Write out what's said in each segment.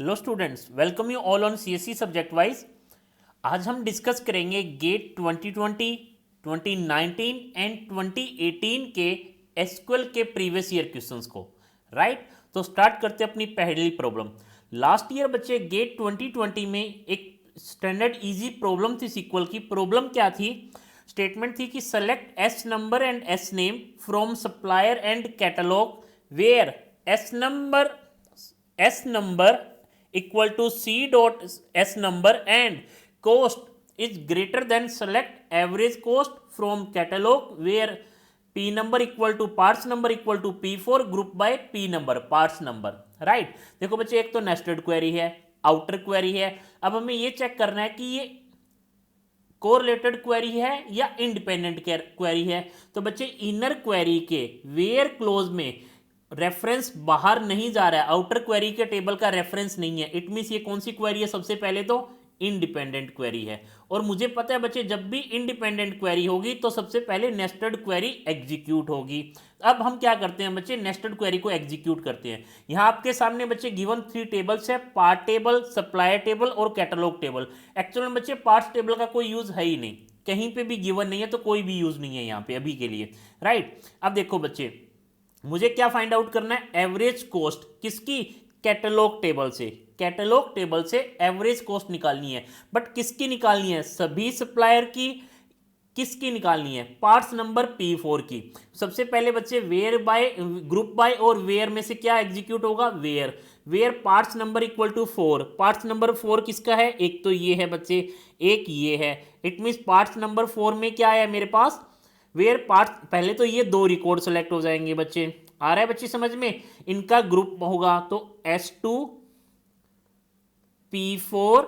Hello students, welcome you all on CSC subject wise. आज हम discuss करेंगे gate 2020, 2019 and 2018 के एसक्यूएल के प्रीवियस ईयर क्वेश्चंस को। राइट, तो स्टार्ट करते हैं अपनी पहली प्रॉब्लम। लास्ट ईयर बच्चे गेट 2020 में एक स्टैंडर्ड इजी प्रॉब्लम थी सीक्वल की। प्रॉब्लम क्या थी? स्टेटमेंट थी कि select S number and S name from supplier and catalog where S number equal to c dot s number and cost is greater than select average cost from catalog where p number equal to parts number equal to p4 group by p number parts number। Right, देखो बच्चे, एक तो nested query है, outer query है। अब हमें ये check करना है कि ये कोरिलेटेड क्वेरी है या इंडिपेंडेंट क्वेरी है। तो बच्चे, इनर क्वेरी के वेयर क्लोज में रेफरेंस बाहर नहीं जा रहा है, आउटर क्वेरी के टेबल का रेफरेंस नहीं है। इट मीन्स ये कौन सी क्वेरी है? सबसे पहले तो इंडिपेंडेंट क्वेरी है। और मुझे पता है बच्चे, जब भी इंडिपेंडेंट क्वेरी होगी तो सबसे पहले नेस्टेड क्वेरी एग्जीक्यूट होगी। अब हम क्या करते हैं बच्चे? नेस्टेड क्वेरी को एग्जीक्यूट करते हैं। यहां आपके सामने बच्चे गिवन 3 टेबल्स है, पार्ट टेबल, सप्लायर टेबल और कैटलॉग टेबल। एक्चुअल में बच्चे पार्ट्स टेबल का कोई यूज है ही नहीं, कहीं पे भी गिवन नहीं है, तो कोई भी यूज नहीं है यहाँ पे अभी के लिए। राइट, अब देखो बच्चे, मुझे क्या फाइंड आउट करना है? एवरेज कॉस्ट किसकी? कैटलॉग टेबल से। कैटलॉग टेबल से एवरेज कॉस्ट निकालनी है, बट किसकी निकालनी है? सभी सप्लायर की। किसकी निकालनी है? पार्ट्स नंबर P4 की। सबसे पहले बच्चे वेयर बाय, ग्रुप बाय और वेयर में से क्या एग्जीक्यूट होगा? Where. Where parts number equal to 4। Parts number 4 किसका है? एक तो ये है बच्चे, एक ये है। इट मीन्स पार्ट्स नंबर 4 में क्या है मेरे पास? Where part. पहले तो ये 2 रिकॉर्ड सेलेक्ट हो जाएंगे बच्चे। आ रहा है बच्चे समझ में? इनका ग्रुप होगा तो S2 P4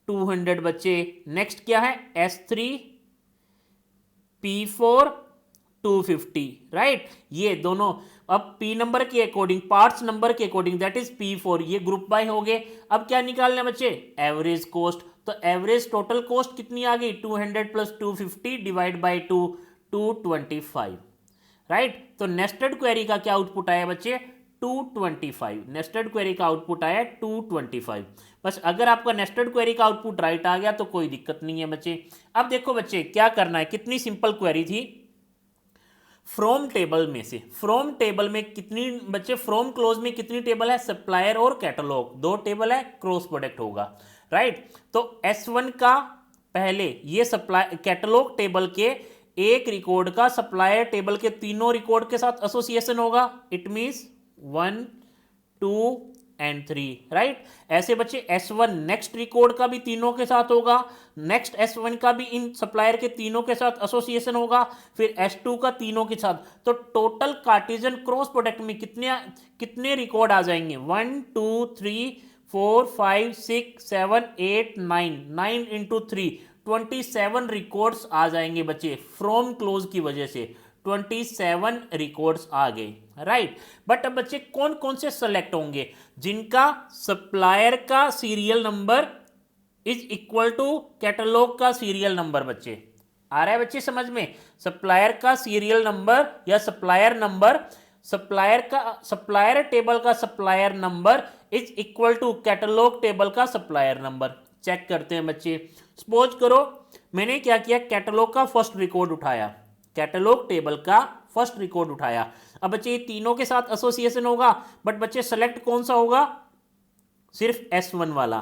200 बच्चे। नेक्स्ट क्या है? S3 P4 250। राइट, ये दोनों अब P नंबर के अकॉर्डिंग, पार्ट्स नंबर के अकॉर्डिंग, दैट इज P4, ये ग्रुप बाय हो गए। अब क्या निकालना है बच्चे? Average cost. तो एवरेज टोटल कॉस्ट कितनी आ गई? 200 प्लस 250 डिवाइड बाई 2, 225। राइट, तो नेस्टेड क्वेरी का क्या आउटपुट आया बच्चे? 225। नेस्टेड क्वेरी का आउटपुट आया 225। बस अगर आपका नेस्टेड क्वेरी का आउटपुट राइट आ गया तो कोई दिक्कत नहीं है बच्चे। अब देखो बच्चे, क्या करना है? कितनी सिंपल क्वेरी थी। फ्रॉम टेबल में से, फ्रॉम टेबल में कितनी बच्चे? फ्रॉम क्लोज में कितनी टेबल है? सप्लायर और कैटलॉग, 2 टेबल है, क्रॉस प्रोडक्ट होगा। राइट, तो S1 का पहले ये सप्लाई कैटलॉग टेबल के एक रिकॉर्ड का सप्लायर टेबल के तीनों रिकॉर्ड के साथ एसोसिएशन होगा। It means 1, 2 and 3। राइट, ऐसे बच्चे S1 नेक्स्ट रिकॉर्ड का भी तीनों के साथ होगा, नेक्स्ट S1 का भी इन सप्लायर के तीनों के साथ एसोसिएशन होगा, फिर S2 का तीनों के साथ। तो टोटल कार्टेशियन क्रॉस प्रोडक्ट में कितने रिकॉर्ड आ जाएंगे? 1, 2, 3, 4, 5, 6, 7, 8, 9, 9 इंटू 3, 27 रिकॉर्ड्स आ जाएंगे बच्चे। फ्रॉम क्लोज की वजह से 27 रिकॉर्ड्स आ गए। राइट, बट अब बच्चे कौन कौन से सेलेक्ट होंगे? जिनका सप्लायर का serial number is equal to catalog का सीरियल नंबर। बच्चे आ रहा है बच्चे समझ में? सप्लायर का सीरियल नंबर या सप्लायर नंबर, सप्लायर टेबल का supplier number is equal to catalog table का सप्लायर नंबर। चेक करते हैं बच्चे। सपोज करो मैंने क्या किया? कैटलॉग का फर्स्ट रिकॉर्ड उठाया, कैटलॉग टेबल का फर्स्ट रिकॉर्ड उठाया। अब बच्चे ये तीनों के साथ एसोसिएशन होगा, बट बच्चे सेलेक्ट कौन सा होगा? सिर्फ S1 वाला।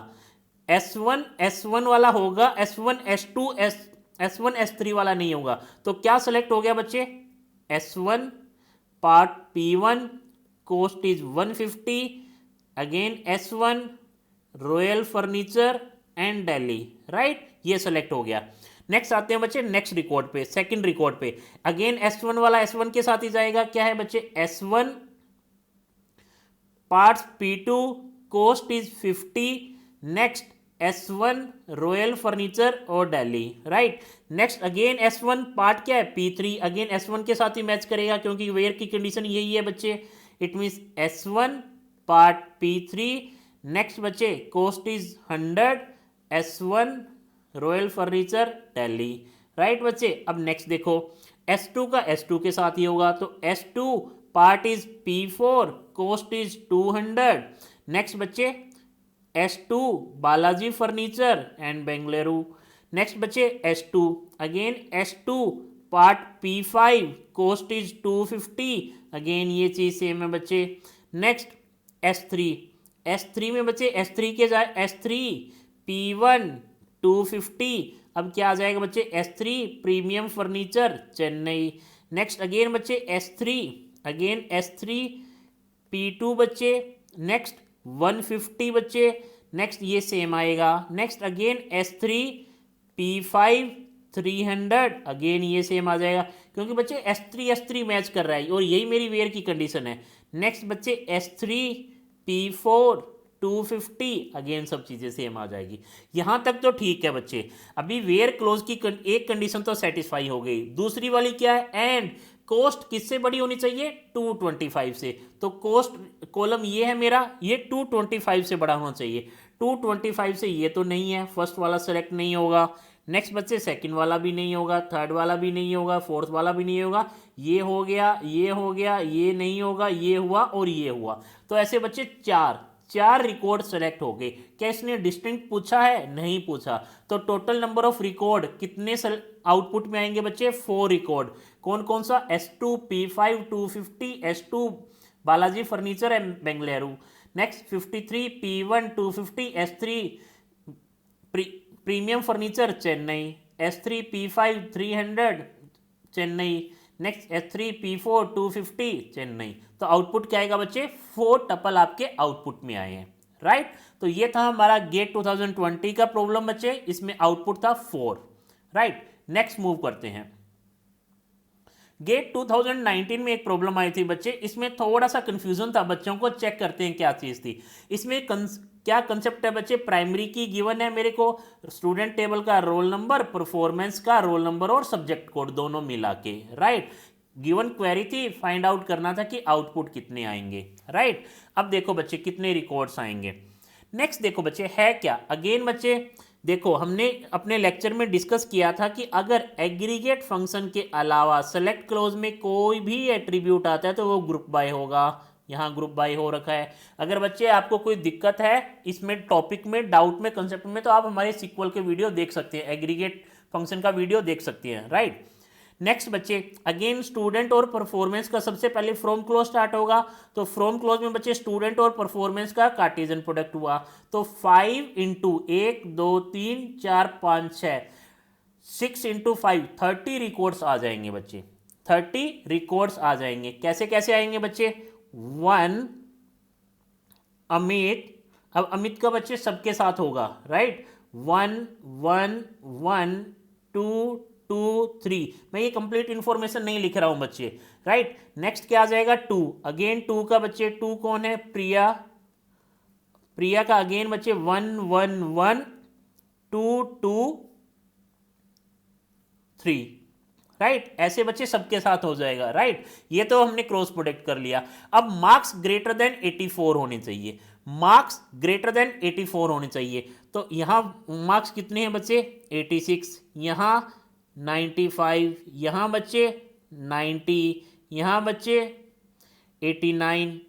S1 वाला होगा, S1 S2 S1 S3 वाला नहीं होगा। तो क्या सेलेक्ट हो गया बच्चे? S1 part P1 cost is 150, again S1 royal furniture and Delhi. Right, ये सेलेक्ट हो गया। नेक्स्ट आते हैं बच्चे नेक्स्ट रिकॉर्ड पे, सेकंड रिकॉर्ड पे। अगेन S1 वाला S1 के साथ ही जाएगा। क्या है बच्चे? S1 parts P2 cost is 50, next S1 royal furniture और Delhi. Right, next again S1 part क्या है? P3, अगेन S1 के साथ ही मैच करेगा क्योंकि वेयर की कंडीशन यही है बच्चे। It means S1 part P3, next बच्चे cost is 100, S1 royal furniture Delhi. Right बच्चे, अब नेक्स्ट देखो, S2 का S2 के साथ ही होगा। तो S2 part is P4, cost is 200, next बच्चे S2 Balaji furniture and Bengaluru. Next बच्चे S2 again S2 part P5 cost is 250, again ये चीज सेम है बच्चे। नेक्स्ट S3 में बच्चे S3 के जाए S3 P1 250, अब क्या आ जाएगा बच्चे S3 premium furniture Chennai. Next again बच्चे S3 P2 बच्चे, नेक्स्ट 150 बच्चे, नेक्स्ट ये सेम आएगा। Next again S3 P5 300, again ये सेम आ जाएगा क्योंकि बच्चे S3 मैच कर रहा है और यही मेरी वेयर की कंडीशन है। नेक्स्ट बच्चे S3 P4 250, अगेन सब चीज़ें सेम आ जाएगी। यहाँ तक तो ठीक है बच्चे। अभी वेयर क्लोज की एक कंडीशन तो सेटिस्फाई हो गई, दूसरी वाली क्या है, एंड कोस्ट किससे बड़ी होनी चाहिए 225 से। तो कोस्ट कॉलम ये है मेरा, ये 225 से बड़ा होना चाहिए। 225 से ये तो नहीं है, फर्स्ट वाला सेलेक्ट नहीं होगा। नेक्स्ट बच्चे सेकंड वाला भी नहीं होगा, थर्ड वाला भी नहीं होगा, फोर्थ वाला भी नहीं होगा। ये हो गया, ये हो गया, ये नहीं होगा, ये हुआ और ये हुआ। तो ऐसे बच्चे चार रिकॉर्ड सेलेक्ट हो गए। क्या इसने डिस्टिंक्ट पूछा है? नहीं पूछा। तो टोटल नंबर ऑफ रिकॉर्ड कितने आउटपुट में आएंगे बच्चे? 4 रिकॉर्ड। कौन कौन सा? S2 P5 250, S2 Balaji furniture and Bengaluru. Next 53 P1 250, S3 premium furniture Chennai, S3 P5 300 Chennai, next S3 P4 250 Chennai. तो आउटपुट क्या आएगा बच्चे? 4 टपल आपके आउटपुट में आए हैं, राइट। तो ये था हमारा गेट 2020 का प्रॉब्लम बच्चे, इसमें आउटपुट था 4, राइट। नेक्स्ट मूव करते हैं। गेट 2019 में एक प्रॉब्लम आई थी बच्चे, इसमें थोड़ा सा कंफ्यूजन था बच्चों को, चेक करते हैं क्या चीज थी इसमें। क्या कंसेप्ट है बच्चे? प्राइमरी की गिवन है मेरे को, स्टूडेंट टेबल का रोल नंबर, परफॉर्मेंस का रोल नंबर और सब्जेक्ट कोड दोनों मिला के, राइट। गिवन क्वेरी थी, फाइंड आउट करना था कि आउटपुट कितने आएंगे, राइट। अब देखो बच्चे कितने रिकॉर्ड्स आएंगे। नेक्स्ट देखो बच्चे है क्या, अगेन बच्चे देखो हमने अपने लेक्चर में डिस्कस किया था कि अगर एग्रीगेट फंक्शन के अलावा सेलेक्ट क्लॉज में कोई भी एट्रीब्यूट आता है तो वो ग्रुप बाय होगा। यहाँ ग्रुप बाय हो रखा है। अगर बच्चे आपको कोई दिक्कत है इसमें टॉपिक में, डाउट में, कंसेप्ट में, तो आप हमारे सीक्वल के वीडियो देख सकते हैं, एग्रीगेट फंक्शन का वीडियो देख सकते हैं, राइट। नेक्स्ट बच्चे अगेन स्टूडेंट और परफॉर्मेंस का सबसे पहले फ्रॉम क्लोज स्टार्ट होगा। तो फ्रॉम क्लोज में बच्चे स्टूडेंट और परफॉर्मेंस का कार्टेशियन प्रोडक्ट हुआ। तो 5 इंटू 1 2 3 4 5 6 6 इंटू 5 30 रिकॉर्ड्स आ जाएंगे बच्चे, 30 रिकॉर्ड्स आ जाएंगे। कैसे कैसे आएंगे बच्चे? 1 अमित, अब अमित का बच्चे सबके साथ होगा, राइट। 1 1 1 2 2 3, मैं ये कंप्लीट इंफॉर्मेशन नहीं लिख रहा हूं बच्चे, राइट। नेक्स्ट क्या आ जाएगा? 2, अगेन 2 का बच्चे 2 कौन है? प्रिया, प्रिया का अगेन बच्चे 1 1 1 2 2 3, राइट। ऐसे बच्चे सबके साथ हो जाएगा, राइट। ये तो हमने क्रॉस प्रोडक्ट कर लिया। अब मार्क्स ग्रेटर देन 84 होने चाहिए, मार्क्स ग्रेटर देन 84 होने चाहिए। तो यहां मार्क्स कितने हैं बच्चे? 86, यहां 95, यहां बच्चे 90, यहां बच्चे 89।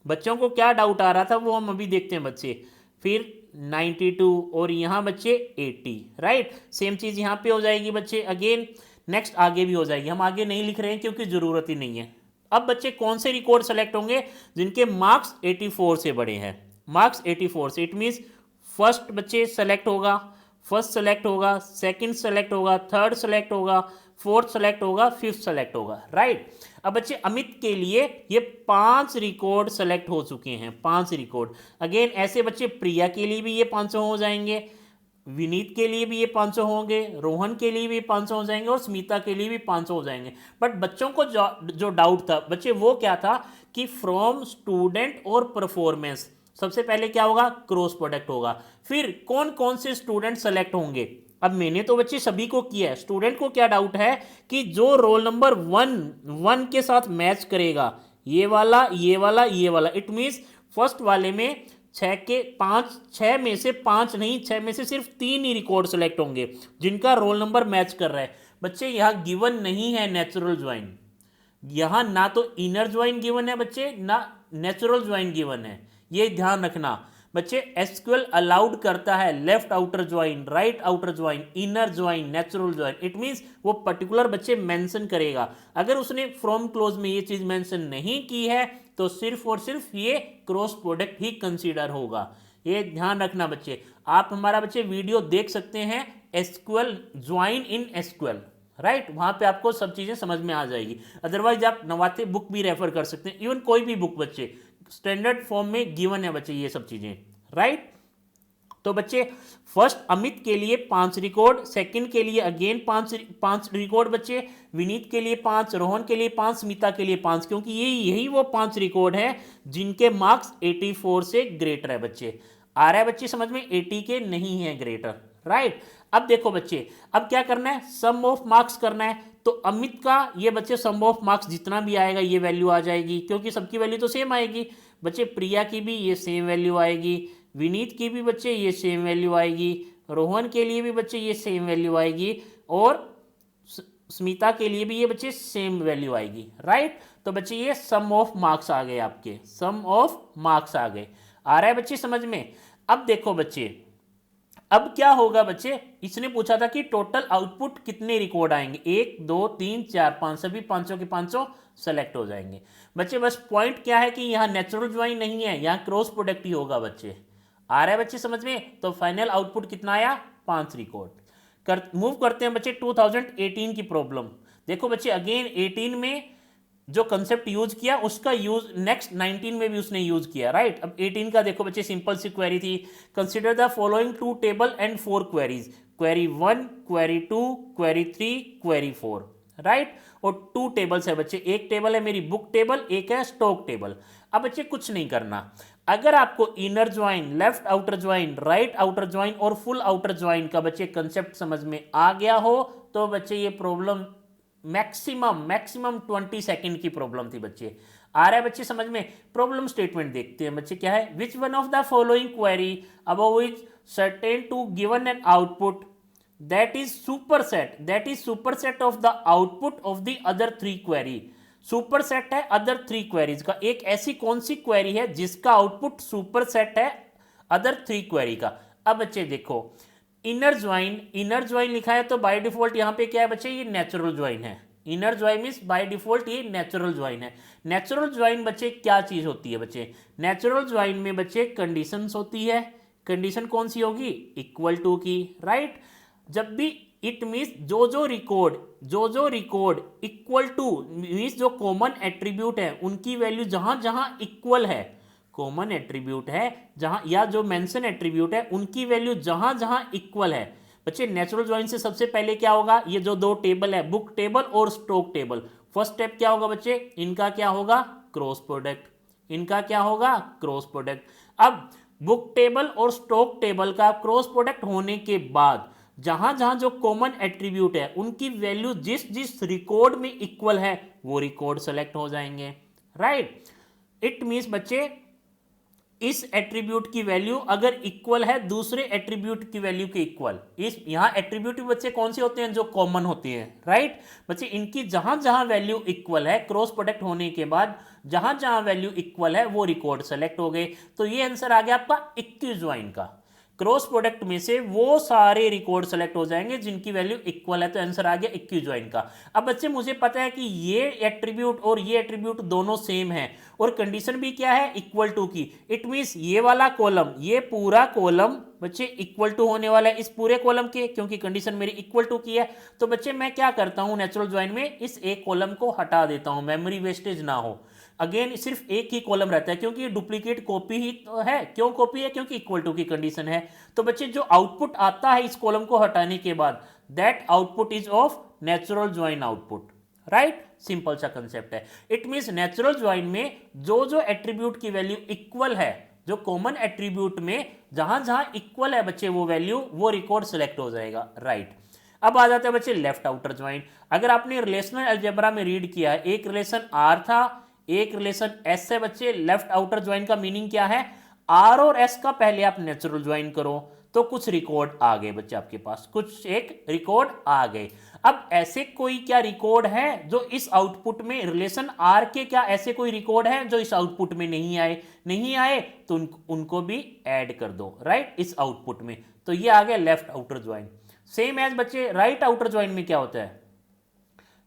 बच्चों को क्या डाउट आ रहा था वो हम अभी देखते हैं बच्चे। फिर 92 और यहां बच्चे 80, राइट। सेम चीज यहां पे हो जाएगी बच्चे। अगेन नेक्स्ट आगे भी हो जाएगी, हम आगे नहीं लिख रहे हैं क्योंकि जरूरत ही नहीं है। अब बच्चे कौन से रिकॉर्ड सेलेक्ट होंगे? जिनके मार्क्स 84 से बड़े हैं, मार्क्स 84 से। इट मीन्स फर्स्ट बच्चे सेलेक्ट होगा, फर्स्ट सेलेक्ट होगा, सेकंड सेलेक्ट होगा, थर्ड सेलेक्ट होगा, फोर्थ सेलेक्ट होगा, फिफ्थ सेलेक्ट होगा, राइट। अब बच्चे अमित के लिए ये 5 रिकॉर्ड सेलेक्ट हो चुके हैं, 5 रिकॉर्ड। अगेन ऐसे बच्चे प्रिया के लिए भी ये 500 हो जाएंगे, विनीत के लिए भी ये 500 होंगे, रोहन के लिए भी 500 हो जाएंगे और स्मिता के लिए भी 500 हो जाएंगे। बट बच्चों को जो डाउट था बच्चे वो क्या था कि फ्रॉम स्टूडेंट और परफॉर्मेंस सबसे पहले क्या होगा? क्रॉस प्रोडक्ट होगा। फिर कौन कौन से स्टूडेंट सेलेक्ट होंगे? अब मैंने तो बच्चे सभी को किया है, स्टूडेंट को क्या डाउट है कि जो रोल नंबर 1 के साथ मैच करेगा, ये वाला, ये वाला, ये वाला। इट मीन्स फर्स्ट वाले में 6 में से 5 नहीं, 6 में से सिर्फ 3 ही रिकॉर्ड सेलेक्ट होंगे जिनका रोल नंबर मैच कर रहा है। बच्चे यहाँ गिवन नहीं है नेचुरल ज्वाइन, यहाँ ना तो इनर ज्वाइन गिवन है बच्चे, ना नेचुरल ज्वाइन गिवन है, ये ध्यान रखना बच्चे, एसक्यूएल अलाउड करता है left outer join, right outer join, inner join, natural join. It means वो पर्टिकुलर बच्चे मेंशन करेगा। अगर उसने फ्रॉम क्लोज में ये चीज मेंशन नहीं की है तो सिर्फ और सिर्फ ये क्रॉस प्रोडक्ट ही कंसीडर होगा। ये ध्यान रखना बच्चे। आप हमारा बच्चे वीडियो देख सकते हैं SQL join in SQL, right, वहां पे आपको सब चीजें समझ में आ जाएगी। अदरवाइज आप नवाते बुक भी रेफर कर सकते हैं, इवन कोई भी बुक बच्चे स्टैंडर्ड फॉर्म में गिवन है बच्चे ये सब चीजें, राइट। तो बच्चे फर्स्ट अमित के लिए 5 रिकॉर्ड, सेकंड के लिए अगेन 5 रिकॉर्ड बच्चे, विनीत के लिए 5, रोहन के लिए 5, स्मिता के लिए 5, क्योंकि यही वो 5 रिकॉर्ड है जिनके मार्क्स 84 से ग्रेटर है बच्चे। आ रहा है बच्चे समझ में, 80 के नहीं है ग्रेटर, राइट। अब देखो बच्चे, अब क्या करना है, सम ऑफ मार्क्स करना है। तो अमित का ये बच्चे सम ऑफ मार्क्स जितना भी आएगा ये वैल्यू आ जाएगी, क्योंकि सबकी वैल्यू तो सेम आएगी बच्चे। प्रिया की भी ये सेम वैल्यू आएगी, विनीत की भी बच्चे ये सेम वैल्यू आएगी, रोहन के लिए भी बच्चे ये सेम वैल्यू आएगी, और स्मिता के लिए भी ये बच्चे सेम वैल्यू आएगी, राइट। तो बच्चे ये सम ऑफ मार्क्स आ गए, आपके सम ऑफ मार्क्स आ गए। आ रहा है बच्चे समझ में। अब देखो बच्चे, अब क्या होगा बच्चे, इसने पूछा था कि टोटल आउटपुट कितने रिकॉर्ड आएंगे, 1 2 3 4 5, सभी 500 के 500 सेलेक्ट हो जाएंगे बच्चे। बस पॉइंट क्या है कि यहाँ नेचुरल ज्वाइन नहीं है, यहाँ क्रॉस प्रोडक्ट ही होगा बच्चे। आ रहा है बच्चे समझ में। तो फाइनल आउटपुट कितना आया, 5 रिकॉर्ड। मूव करते हैं बच्चे 2018 की प्रॉब्लम। देखो बच्चे अगेन 18 में जो कंसेप्ट यूज किया उसका यूज नेक्स्ट 19 में भी उसने यूज किया, राइट। अब 18 का देखो बच्चे सिंपल सी क्वेरी थी, consider the following 2 table and 4 queries, query 1, query 2, query 3, query 4, right. और 2 टेबल्स है बच्चे, एक टेबल है मेरी बुक टेबल, एक है स्टॉक टेबल। अब बच्चे कुछ नहीं करना, अगर आपको inner join, left outer join, right outer join और फुल आउटर ज्वाइन का बच्चे कंसेप्ट समझ में आ गया हो तो बच्चे ये प्रॉब्लम मैक्सिमम 20 सेकंड की प्रॉब्लम थी बच्चे। आ रहा है बच्चे समझ में। प्रॉब्लम स्टेटमेंट देखते हैं बच्चे क्या है, which one of the following query above is certain to given an output that is superset of the output of the other 3 query. Superset है अदर 3 क्वेरीज का, एक ऐसी कौन सी क्वेरी है जिसका आउटपुट सुपरसेट है अदर 3 क्वेरी का। अब बच्चे देखो इनर ज्वाइन लिखा है तो बाय डिफॉल्ट यहां पे क्या है बच्चे, ये नेचुरल ज्वाइन है। Inner join means by default ये नेचुरल ज्वाइन है। नेचुरल ज्वाइन बच्चे क्या चीज होती है बच्चे, नेचुरल ज्वाइन में बच्चे कंडीशंस होती है। कंडीशन कौन सी होगी, इक्वल टू की, राइट। जब भी इट मीन्स जो जो रिकॉर्ड इक्वल टू मीन्स जो कॉमन एट्रीब्यूट है उनकी वैल्यू जहां जहां इक्वल है, कॉमन एट्रीब्यूट है जहां, या जो मेंशन एट्रीब्यूट है उनकी वैल्यू जहां जहां इक्वल है बच्चे। नेचुरल ज्वाइन से सबसे पहले क्या होगा, ये जो 2 टेबल है बुक टेबल और स्टॉक टेबल, फर्स्ट स्टेप क्या होगा बच्चे, इनका क्या होगा, क्रॉस प्रोडक्ट, इनका क्या होगा, क्रॉस प्रोडक्ट। अब बुक टेबल और स्टॉक टेबल का क्रॉस प्रोडक्ट होने के बाद जहां जहां जो कॉमन एट्रीब्यूट है उनकी वैल्यू जिस जिस रिकॉर्ड में इक्वल है वो रिकॉर्ड सेलेक्ट हो जाएंगे, राइट। इट मींस बच्चे इस एट्रीब्यूट की वैल्यू अगर इक्वल है दूसरे एट्रीब्यूट की वैल्यू के इक्वल, इस यहां एट्रीब्यूट बच्चे कौन से होते हैं, जो कॉमन होती है, राइट। बच्चे इनकी जहां जहां वैल्यू इक्वल है क्रॉस प्रोडक्ट होने के बाद जहां जहां वैल्यू इक्वल है वो रिकॉर्ड सेलेक्ट हो गए। तो ये आंसर आ गया आपका 21 ज्वाइन का। क्रॉस प्रोडक्ट में से वो सारे रिकॉर्ड सेलेक्ट हो जाएंगे जिनकी वैल्यू इक्वल है, तो आंसर आ गया 21 ज्वाइन का। अब बच्चे मुझे पता है कि ये एट्रीब्यूट और ये एट्रीब्यूट दोनों सेम है और कंडीशन भी क्या है, इक्वल टू की। इट मींस ये वाला कॉलम, ये पूरा कॉलम बच्चे इक्वल टू होने वाला है इस पूरे कॉलम के, क्योंकि कंडीशन मेरी इक्वल टू की है। तो बच्चे मैं क्या करता हूं नेचुरल ज्वाइन में, इस एक कॉलम को हटा देता हूं, मेमोरी वेस्टेज ना हो। अगेन सिर्फ एक ही कॉलम रहता है क्योंकि ये डुप्लीकेट कॉपी ही तो है। क्यों कॉपी है, क्योंकि इक्वल टू की कंडीशन है। तो बच्चे जो आउटपुट आता है इस कॉलम को हटाने के बाद, that output is of natural join output, right. Simple सा कंसेप्ट है। इट मींस नेचुरल ज्वाइन में जो जो एट्रीब्यूट की वैल्यू इक्वल है, जो कॉमन एट्रीब्यूट में जहां जहां इक्वल है बच्चे वो वैल्यू, वो रिकॉर्ड सेलेक्ट हो जाएगा, राइट। अब आ जाता है बच्चे लेफ्ट आउटर ज्वाइन। अगर आपने रिलेशनल अलजेब्रा में रीड किया है, एक रिलेशन आर था, एक रिलेशन एस है बच्चे। लेफ्ट आउटर ज्वाइन का मीनिंग क्या है, आर और एस का पहले आप नेचुरल ज्वाइन करो तो कुछ रिकॉर्ड आ गए बच्चे आपके पास, कुछ एक रिकॉर्ड आ गए। अब ऐसे कोई क्या रिकॉर्ड है जो इस आउटपुट में रिलेशन आर के, क्या ऐसे कोई रिकॉर्ड है जो इस आउटपुट में नहीं आए? नहीं आए तो उनको भी ऐड कर दो, राइट, इस आउटपुट में। तो ये आ गया left outer join. Same as बच्चे राइट आउटर ज्वाइन में क्या होता है?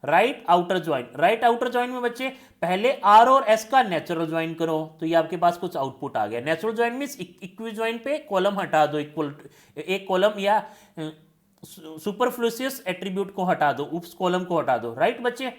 Right outer join, right outer join में बच्चे पहले आर और एस का नेचुरल ज्वाइन करो, तो ये आपके पास कुछ आउटपुट आ गया। Natural join means equi join पे कॉलम हटा दो, इक्वल एक कॉलम या सुपरफ्लूशियस एट्रीब्यूट को हटा दो, उस कॉलम को हटा दो, राइट बच्चे।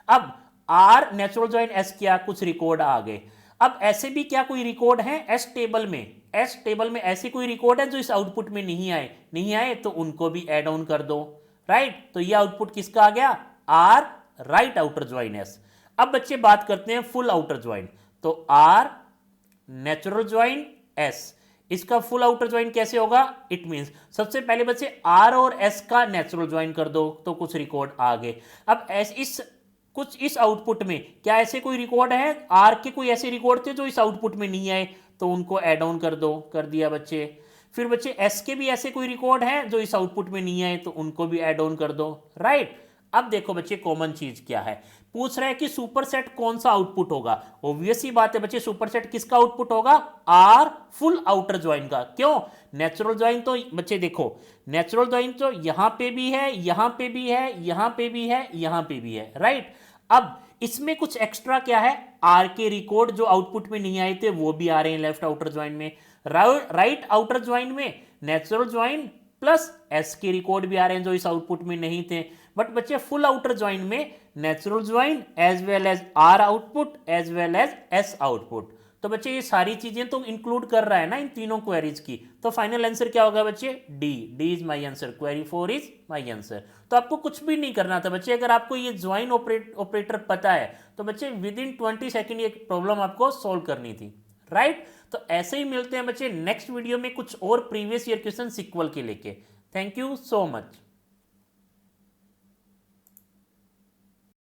अब आर नेचुरल ज्वाइन एस किया, कुछ रिकॉर्ड आ गए। अब ऐसे भी क्या कोई रिकॉर्ड है एस टेबल में? एस टेबल में ऐसे कोई रिकॉर्ड है जो इस आउटपुट में नहीं आए? नहीं आए तो उनको भी ऐड ऑन कर दो, राइट। तो ये आउटपुट किसका आ गया? R right outer join S. अब बच्चे बात करते हैं फुल आउटर ज्वाइन। तो आर नेचुरल ज्वाइन एस, इसका फुल आउटर ज्वाइन कैसे होगा? इट मींस सबसे पहले बच्चे आर और एस का नेचुरल ज्वाइन कर दो, तो कुछ रिकॉर्ड आ गए। अब इस आउटपुट में क्या ऐसे कोई रिकॉर्ड है? आर के कोई ऐसे रिकॉर्ड थे जो इस आउटपुट में नहीं आए, तो उनको ऐड ऑन कर दो, कर दिया बच्चे। फिर बच्चे एस के भी ऐसे कोई रिकॉर्ड है जो इस आउटपुट में नहीं आए, तो उनको भी ऐड ऑन कर दो, राइट। अब देखो बच्चे कॉमन चीज क्या है, पूछ रहा है कि सुपरसेट कौन सा आउटपुट होगा। ऑब्वियस ही बात है बच्चे, सुपरसेट किसका आउटपुट होगा? आर फुल आउटर ज्वाइन का। क्यों? नेचुरल ज्वाइन तो बच्चे देखो, नेचुरल ज्वाइन तो यहां पे भी है, यहां पे भी है, यहां पे भी है, यहां पे भी है, राइट। अब इसमें कुछ एक्स्ट्रा क्या है? आर के रिकॉर्ड जो आउटपुट में नहीं आए थे वो भी आ रहे हैं लेफ्ट आउटर ज्वाइन में। राइट आउटर ज्वाइन में नेचुरल ज्वाइन प्लस एस के रिकॉर्ड भी आ रहे हैं जो इस आउटपुट में नहीं थे। बट बच्चे फुल आउटर ज्वाइन में natural join as well as R output as well as S output. तो बच्चे ये सारी चीजें तो इंक्लूड कर रहा है ना इन तीनों क्वेरीज की। तो फाइनल आंसर क्या होगा बच्चे? D. D is my answer, query 4 is my answer. तो आपको कुछ भी नहीं करना था बच्चे, अगर आपको ये ज्वाइन ऑपरेटर पता है तो बच्चे विद इन 20 सेकेंड ये प्रॉब्लम आपको सोल्व करनी थी, राइट। तो ऐसे ही मिलते हैं बच्चे नेक्स्ट वीडियो में कुछ और प्रीवियस ईयर क्वेश्चन सिक्वल के लेके। Thank you so much.